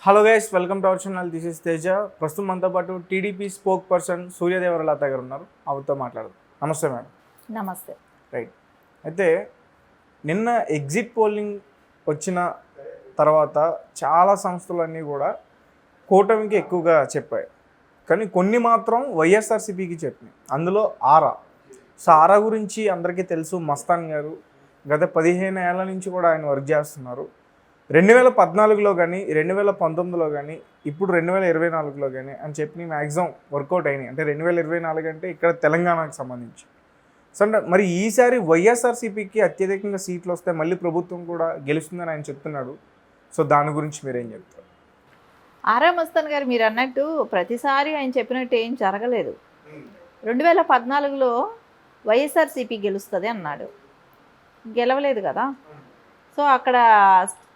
Hello guys, welcome to our channel. This is Teja. ప్రస్తుతం మనతో పాటు టీడీపీ స్పోక్ పర్సన్ సూర్యదేవరలత గారు ఉన్నారు. ఆవిడతో మాట్లాడదాం. నమస్తే మేడం. నమస్తే. రైట్. అయితే నిన్న ఎగ్జిట్ పోలింగ్ వచ్చిన తర్వాత చాలా సంస్థలన్నీ కూడా కూటమికి ఎక్కువగా చెప్పాయి, కానీ కొన్ని మాత్రం వైఎస్ఆర్సీపీకి చెప్పినాయి. అందులో ఆరా. సో ఆరా గురించి అందరికీ తెలుసు. మస్తాన్ గారు గత 15 ఏళ్ల నుంచి కూడా ఆయన వర్క్ చేస్తున్నారు. 2014లో కానీ 2019లో కానీ ఇప్పుడు 2024లో కానీ అని చెప్పి మ్యాక్సిమం వర్కౌట్ అయినాయి. అంటే 2024 అంటే ఇక్కడ తెలంగాణకు సంబంధించి. సో అంటే మరి ఈసారి వైఎస్ఆర్సీపీకి అత్యధికంగా సీట్లు వస్తే మళ్ళీ ప్రభుత్వం కూడా గెలుస్తుందని ఆయన చెప్తున్నాడు. సో దాని గురించి మీరేం చెప్తారు? ఆరా మస్తాన్ గారు మీరు అన్నట్టు ప్రతిసారి ఆయన చెప్పినట్టు ఏం జరగలేదు. 2014లో వైఎస్ఆర్సీపీ గెలుస్తుంది అన్నాడు, గెలవలేదు కదా. సో అక్కడ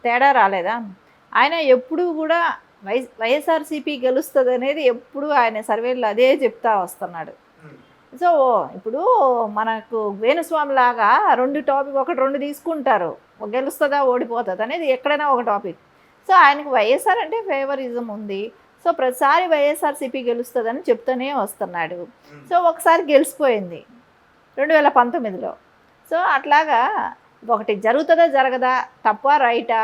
తేడా రాలేదా? ఆయన ఎప్పుడు కూడా వైఎస్ఆర్సీపీ గెలుస్తుంది అనేది ఎప్పుడు ఆయన సర్వేలు అదే చెప్తా వస్తున్నాడు. సో ఇప్పుడు మనకు వేణుస్వామి లాగా ఒకటి రెండు తీసుకుంటారు, గెలుస్తుందా ఓడిపోతుంది అనేది ఎక్కడైనా ఒక టాపిక్. సో ఆయనకు వైఎస్ఆర్ అంటే ఫేవరిజం ఉంది. సో ప్రతిసారి వైఎస్ఆర్సీపీ గెలుస్తుందని చెప్తూనే వస్తున్నాడు. సో ఒకసారి గెలిచిపోయింది 2019లో. సో అట్లాగా ఒకటి జరుగుతుందా జరగదా, తప్ప రైటా,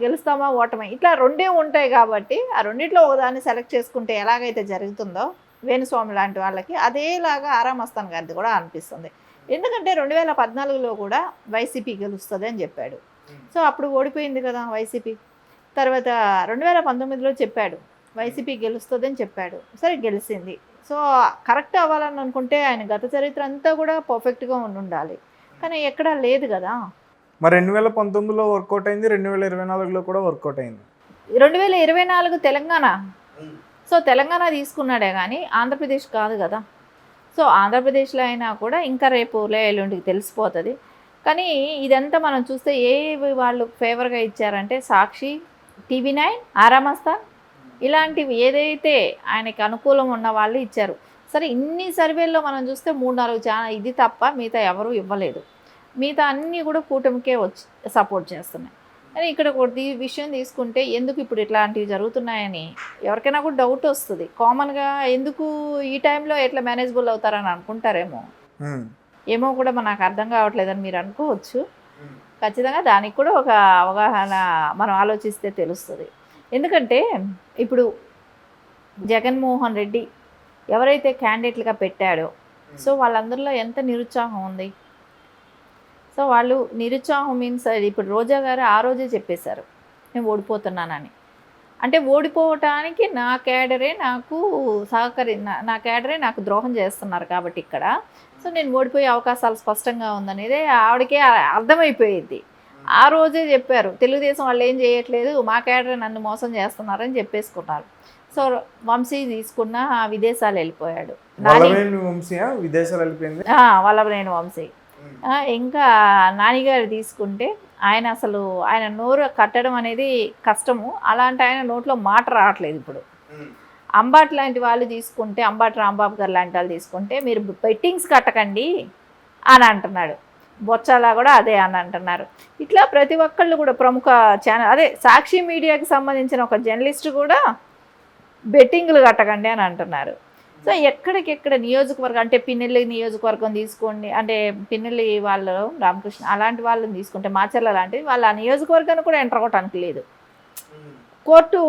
గెలుస్తామా ఓటమా, ఇట్లా రెండే ఉంటాయి. కాబట్టి ఆ రెండిట్లో ఒకదాన్ని సెలెక్ట్ చేసుకుంటే ఎలాగైతే జరుగుతుందో వేణుస్వామి లాంటి వాళ్ళకి, అదేలాగా ఆరా మస్తాన్ గారిది కూడా అనిపిస్తుంది. ఎందుకంటే 2014లో కూడా వైసీపీ గెలుస్తుంది అని చెప్పాడు. సో అప్పుడు ఓడిపోయింది కదా వైసీపీ. తర్వాత 2019లో చెప్పాడు వైసీపీ గెలుస్తుంది అని చెప్పాడు. సరే గెలిచింది. సో కరెక్ట్ అవ్వాలని అనుకుంటే ఆయన గత చరిత్ర అంతా కూడా పర్ఫెక్ట్గా ఉండాలి, కానీ ఎక్కడా లేదు కదా. మరి 2019లో వర్కౌట్ అయింది, 2024లో కూడా వర్కౌట్ అయింది. 2024 తెలంగాణ. సో తెలంగాణ తీసుకున్నాడే కానీ ఆంధ్రప్రదేశ్ కాదు కదా. సో ఆంధ్రప్రదేశ్లో అయినా కూడా ఇంకా రేపు ఎల్లుండికి తెలిసిపోతుంది. కానీ ఇదంతా మనం చూస్తే ఏ వాళ్ళు ఫేవర్గా ఇచ్చారంటే సాక్షి, TV9, ఆరా మస్తాన్ ఇలాంటివి ఏదైతే ఆయనకి అనుకూలం ఉన్న వాళ్ళు ఇచ్చారు. సరే ఇన్ని సర్వేల్లో మనం చూస్తే 3-4 ఇది తప్ప మిగతా ఎవరూ ఇవ్వలేదు. మిగతా అన్నీ కూడా కూటమికే వచ్చి సపోర్ట్ చేస్తున్నాయి. కానీ ఇక్కడ ఈ విషయం తీసుకుంటే ఎందుకు ఇప్పుడు ఇట్లాంటివి జరుగుతున్నాయని ఎవరికైనా కూడా డౌట్ వస్తుంది. కామన్గా ఎందుకు ఈ టైంలో ఎట్లా మేనేజబుల్ అవుతారని అనుకుంటారేమో, ఏమో కూడా నాకు అర్థం కావట్లేదని మీరు అనుకోవచ్చు. ఖచ్చితంగా దానికి కూడా ఒక అవగాహన మనం ఆలోచిస్తే తెలుస్తుంది. ఎందుకంటే ఇప్పుడు జగన్మోహన్ రెడ్డి ఎవరైతే క్యాండిడేట్లుగా పెట్టాడో, సో వాళ్ళందరిలో ఎంత నిరుత్సాహం ఉంది. సో వాళ్ళు నిరుత్సాహం మీన్స్ ఇప్పుడు రోజా గారు ఆ రోజే చెప్పేశారు నేను ఓడిపోతున్నానని. అంటే ఓడిపోవటానికి నా క్యాడరే నాకు నా క్యాడరే నాకు ద్రోహం చేస్తున్నారు కాబట్టి ఇక్కడ. సో నేను ఓడిపోయే అవకాశాలు స్పష్టంగా ఉందనేది ఆవిడకే అర్థమైపోయింది. ఆ రోజే చెప్పారు తెలుగుదేశం వాళ్ళు ఏం చేయట్లేదు, మా క్యాడరే నన్ను మోసం చేస్తున్నారని చెప్పేసుకున్నారు. సో వంశీ తీసుకున్న విదేశాలు వెళ్ళిపోయాడు. వల్లభనేని వంశీ. ఇంకా నానిగారు తీసుకుంటే ఆయన నోరు కట్టడం అనేది కష్టము. అలాంటి ఆయన నోట్లో మాట రావట్లేదు ఇప్పుడు. అంబాటి లాంటి వాళ్ళు తీసుకుంటే, అంబాటి రాంబాబు గారు లాంటి వాళ్ళు తీసుకుంటే మీరు బెట్టింగ్స్ కట్టకండి అని అంటున్నాడు. బొచ్చాలా కూడా అదే అని అంటున్నారు. ఇట్లా ప్రతి ఒక్కళ్ళు కూడా ప్రముఖ ఛానల్ అదే సాక్షి మీడియాకి సంబంధించిన ఒక జర్నలిస్ట్ కూడా బెట్టింగ్లు కట్టకండి అని అంటున్నారు. సో ఎక్కడికెక్కడ నియోజకవర్గం అంటే పిన్నెల్లి నియోజకవర్గం తీసుకోండి, అంటే పిన్నెల్లి వాళ్ళు రామకృష్ణ అలాంటి వాళ్ళని తీసుకుంటే మాచర్ల లాంటివి వాళ్ళ ఆ నియోజకవర్గాన్ని కూడా ఎంటర్ అవ్వటానికి లేదు, కోర్టు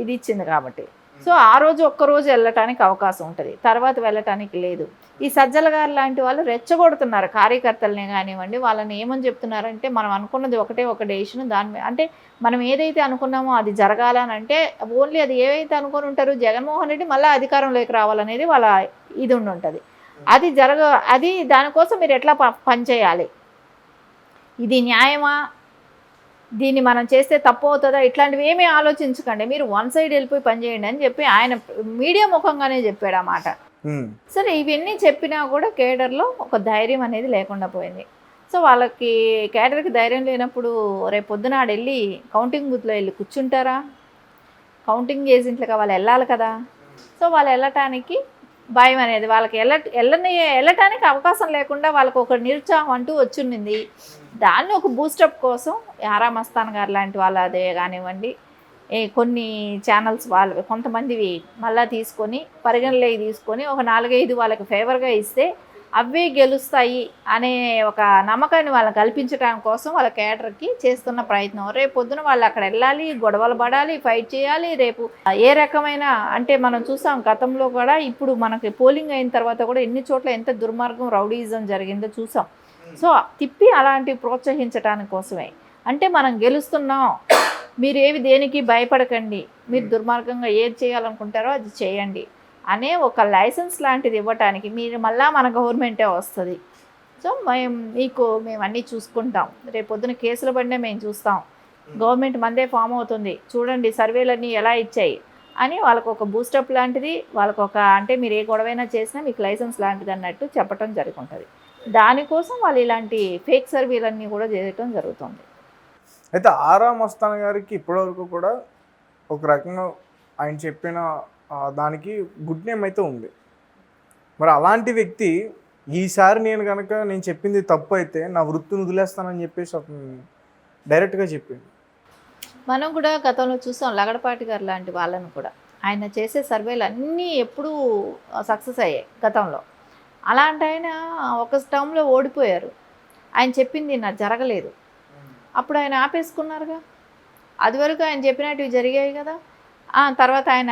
ఇది ఇచ్చింది కాబట్టి. సో ఆ రోజు ఒక్కరోజు వెళ్ళటానికి అవకాశం ఉంటుంది, తర్వాత వెళ్ళటానికి లేదు. ఈ సజ్జల గారు లాంటి వాళ్ళు రెచ్చగొడుతున్నారు కార్యకర్తలనే కానివ్వండి. వాళ్ళని ఏమని చెప్తున్నారంటే మనం అనుకున్నది ఒక డెసిషన్, దాని అంటే మనం ఏదైతే అనుకున్నామో అది జరగాలని అంటే ఓన్లీ అది ఏవైతే అనుకుని ఉంటారో జగన్మోహన్ రెడ్డి మళ్ళీ అధికారంలోకి రావాలనేది వాళ్ళ ఇది ఉంటుంది. అది దానికోసం మీరు ఎట్లా పనిచేయాలి, ఇది న్యాయమా, దీన్ని మనం చేస్తే తప్పు అవుతుందా, ఇట్లాంటివి ఏమీ ఆలోచించకండి, మీరు వన్ సైడ్ వెళ్ళిపోయి పనిచేయండి అని చెప్పి ఆయన మీడియా ముఖంగానే చెప్పాడు ఆ మాట. సరే ఇవన్నీ చెప్పినా కూడా కేడర్లో ఒక ధైర్యం అనేది లేకుండా పోయింది. సో వాళ్ళకి కేడర్కి ధైర్యం లేనప్పుడు రేపు పొద్దున వెళ్ళి కౌంటింగ్ బూత్లో వెళ్ళి కూర్చుంటారా? కౌంటింగ్ ఏజెంట్లుగా వాళ్ళు వెళ్ళాలి కదా. సో వాళ్ళు వెళ్ళటానికి భయం అనేది, వాళ్ళకి వెళ్ళటానికి అవకాశం లేకుండా వాళ్ళకు ఒక నిరుత్సాహం అంటూ వచ్చింది. దాన్ని ఒక బూస్టప్ కోసం ఆరా మస్తాన్ గారు లాంటి వాళ్ళు అదే కానివ్వండి, కొన్ని ఛానల్స్ వాళ్ళు కొంతమందివి మళ్ళీ తీసుకొని పరిగణలోకి తీసుకొని ఒక 4-5 వాళ్ళకి ఫేవర్గా ఇస్తే అవే గెలుస్తాయి అనే ఒక నమ్మకాన్ని వాళ్ళకి కల్పించడం కోసం వాళ్ళ క్యాడర్కి చేస్తున్న ప్రయత్నం. రేపు పొద్దున వాళ్ళు అక్కడ వెళ్ళాలి, గొడవలు పడాలి, ఫైట్ చేయాలి. రేపు ఏ రకమైన అంటే మనం చూసాం గతంలో కూడా, ఇప్పుడు మనకి పోలింగ్ అయిన తర్వాత కూడా ఎన్ని చోట్ల ఎంత దుర్మార్గం రౌడీయిజం జరిగిందో చూసాం. సో తిప్పి అలాంటివి ప్రోత్సహించడానికి కోసమే. అంటే మనం గెలుస్తున్నాం, మీరు దేనికి భయపడకండి, మీరు దుర్మార్గంగా ఏది చేయాలనుకుంటారో అది చేయండి అనే ఒక లైసెన్స్ లాంటిది ఇవ్వటానికి, మీరు మళ్ళీ మన గవర్నమెంటే వస్తుంది, సో మేము అన్నీ చూసుకుంటాం, రేపు పొద్దున కేసులు పడినా మేము చూస్తాం, గవర్నమెంట్ మందే ఫామ్ అవుతుంది, చూడండి సర్వేలన్నీ ఎలా ఇచ్చాయి అని వాళ్ళకు ఒక బూస్టప్ లాంటిది, వాళ్ళకు ఒక అంటే మీరు ఏ గొడవైనా చేసినా మీకు లైసెన్స్ లాంటిది అన్నట్టు చెప్పడం జరుగుతుంది. దానికోసం వాళ్ళు ఇలాంటి ఫేక్ సర్వేలన్నీ కూడా చేయటం జరుగుతుంది. అయితే ఆరా మస్తాన్ గారికి ఇప్పటివరకు కూడా ఒక రకంగా ఆయన చెప్పిన దానికి గుడ్ నేమ్ అయితే ఉంది. మరి అలాంటి వ్యక్తి ఈసారి నేను చెప్పింది తప్పు అయితే నా వృత్తిని వదిలేస్తానని చెప్పేసి అతను డైరెక్ట్గా చెప్పింది. మనం కూడా గతంలో చూసాం లగడపాటి గారు లాంటి వాళ్ళను కూడా, ఆయన చేసే సర్వేలు అన్నీ ఎప్పుడూ సక్సెస్ అయ్యాయి గతంలో. అలాంటి ఆయన ఒక టర్మ్లో ఓడిపోయారు, ఆయన చెప్పింది నాకు జరగలేదు, అప్పుడు ఆయన ఆపేసుకున్నారుగా. అది వరకు ఆయన చెప్పినట్టు జరిగాయి కదా. తర్వాత ఆయన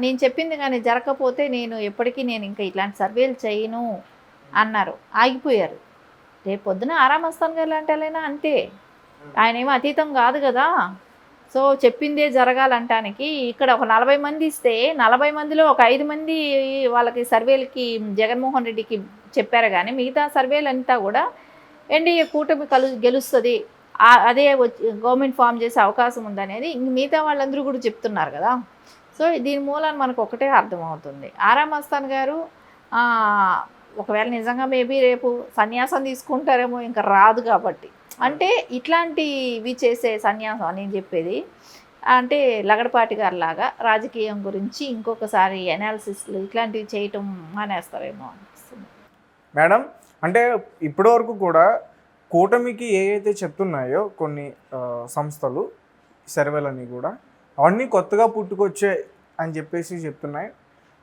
నేను చెప్పింది కానీ జరగకపోతే ఎప్పటికీ ఇంకా ఇట్లాంటి సర్వేలు చేయను అన్నారు, ఆగిపోయారు. రేపు పొద్దున ఆరా మస్తాన్ గారు లాంటి వాళ్ళైనా అంతే, ఆయన ఏమో అతీతం కాదు కదా. సో చెప్పిందే జరగాలంటానికి ఇక్కడ ఒక 40 మంది ఇస్తే 40 మందిలో ఒక 5 మంది వాళ్ళకి సర్వేలకి జగన్మోహన్ రెడ్డికి చెప్పారు, కానీ మిగతా సర్వేలంతా కూడా ఎన్డీఏ కూటమి గెలుస్తుంది, అదే గవర్నమెంట్ ఫామ్ చేసే అవకాశం ఉందనేది మిగతా వాళ్ళందరూ కూడా చెప్తున్నారు కదా. సో దీని మూలాన్ని మనకు ఒకటే అర్థమవుతుంది, ఆరా మస్తాన్ గారు ఒకవేళ నిజంగా మేబీ రేపు సన్యాసం తీసుకుంటారేమో, ఇంకా రాదు కాబట్టి. అంటే ఇట్లాంటివి చేసే సన్యాసం నేను చెప్పేది అంటే లగడపాటి గారి లాగా రాజకీయం గురించి ఇంకొకసారి అనాలిసిస్లు ఇట్లాంటివి చేయటం మానేస్తారేమో అనిపిస్తుంది. మేడం, అంటే ఇప్పటివరకు కూడా కూటమికి ఏవైతే చెప్తున్నాయో కొన్ని సంస్థలు సర్వేలన్నీ కూడా అవన్నీ కొత్తగా పుట్టుకొచ్చాయి అని చెప్పేసి చెప్తున్నాయి.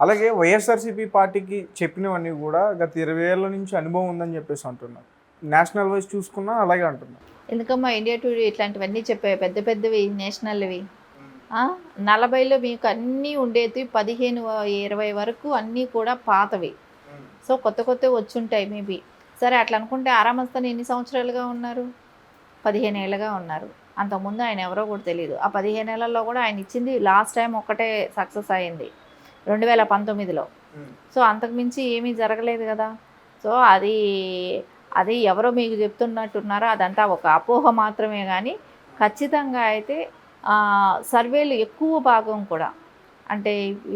అలాగే వైఎస్ఆర్సీపీ పార్టీకి చెప్పినవన్నీ కూడా గత 20 ఏళ్ళ నుంచి అనుభవం ఉందని చెప్పేసి అంటున్నారు. నేషనల్ వైజ్ చూసుకున్నా అలాగే అంటున్నారు. ఎందుకమ్మా ఇండియా టుడే ఇట్లాంటివన్నీ చెప్పాయి, పెద్ద పెద్దవి నేషనల్వి. 40లో మీకు అన్నీ ఉండేది, 15-20 వరకు అన్నీ కూడా పాతవి. సో కొత్త వచ్చుంటాయి మేబీ. సరే అట్లా అనుకుంటే ఆరా మస్తాన్ ఎన్ని సంవత్సరాలుగా ఉన్నారు? 15 ఏళ్ళుగా ఉన్నారు. అంతకుముందు ఆయన ఎవరో కూడా తెలియదు. ఆ 15 ఏళ్లలో కూడా ఆయన ఇచ్చింది లాస్ట్ టైం ఒకటే సక్సెస్ అయింది 2019లో. సో అంతకుమించి ఏమీ జరగలేదు కదా. సో అది ఎవరో మీకు చెప్తున్నట్టున్నారో అదంతా ఒక అపోహ మాత్రమే. కానీ ఖచ్చితంగా అయితే సర్వేలు ఎక్కువ భాగం కూడా అంటే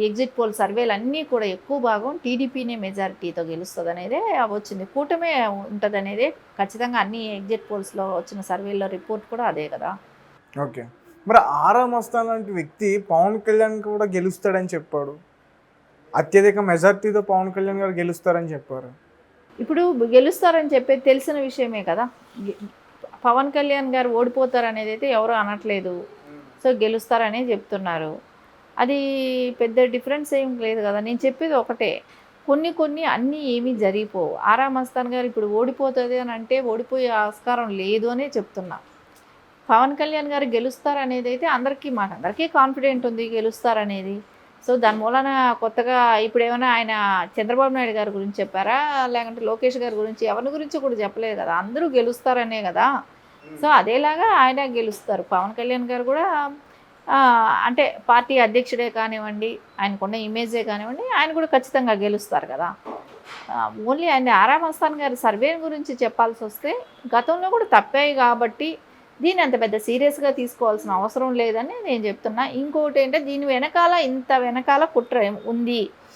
ఎగ్జిట్ పోల్ సర్వేలు అన్నీ కూడా ఎక్కువ భాగం టీడీపీనే మెజారిటీతో గెలుస్తుంది అనేదే వచ్చింది, కూటమే ఉంటుంది అనేదే ఖచ్చితంగా అన్ని ఎగ్జిట్ పోల్స్లో వచ్చిన సర్వేల్లో రిపోర్ట్ కూడా అదే కదా. ఓకే, మరి ఆరా మస్తాన్ లాంటి వ్యక్తి పవన్ కళ్యాణ్ కూడా గెలుస్తాడని చెప్పాడు, అత్యధిక మెజారిటీతో పవన్ కళ్యాణ్ గారు గెలుస్తారని చెప్పారు. ఇప్పుడు గెలుస్తారని చెప్పేది తెలిసిన విషయమే కదా. పవన్ కళ్యాణ్ గారు ఓడిపోతారు అనేది అయితే ఎవరు అనట్లేదు. సో గెలుస్తారనే చెప్తున్నారు, అది పెద్ద డిఫరెన్స్ ఏం లేదు కదా. నేను చెప్పేది ఒకటే, కొన్ని అన్నీ ఏమీ జరిగిపోవు. ఆరా మస్తాన్ గారు ఇప్పుడు ఓడిపోతుంది అని అంటే ఓడిపోయే ఆస్కారం లేదు అనే చెప్తున్నా. పవన్ కళ్యాణ్ గారు గెలుస్తారనేది అయితే మాకందరికీ కాన్ఫిడెంట్ ఉంది గెలుస్తారనేది. సో దాని మూలన కొత్తగా ఇప్పుడు ఏమైనా ఆయన చంద్రబాబు నాయుడు గారి గురించి చెప్పారా, లేకుంటే లోకేష్ గారి గురించి ఎవరి గురించి కూడా చెప్పలేదు కదా, అందరూ గెలుస్తారనే కదా. సో అదేలాగా ఆయన గెలుస్తారు. పవన్ కళ్యాణ్ గారు కూడా అంటే పార్టీ అధ్యక్షుడే కానివ్వండి, ఆయనకున్న ఇమేజే కానివ్వండి, ఆయన కూడా ఖచ్చితంగా గెలుస్తారు కదా. ఓన్లీ ఆయన ఆరా మస్తాన్ గారి సర్వే గురించి చెప్పాల్సి వస్తే గతంలో కూడా తప్పాయి కాబట్టి దీన్ని అంత పెద్ద సీరియస్గా తీసుకోవాల్సిన అవసరం లేదని నేను చెప్తున్నా. ఇంకోటి ఏంటంటే దీని వెనకాల ఇంత వెనకాల కుట్ర ఉంది,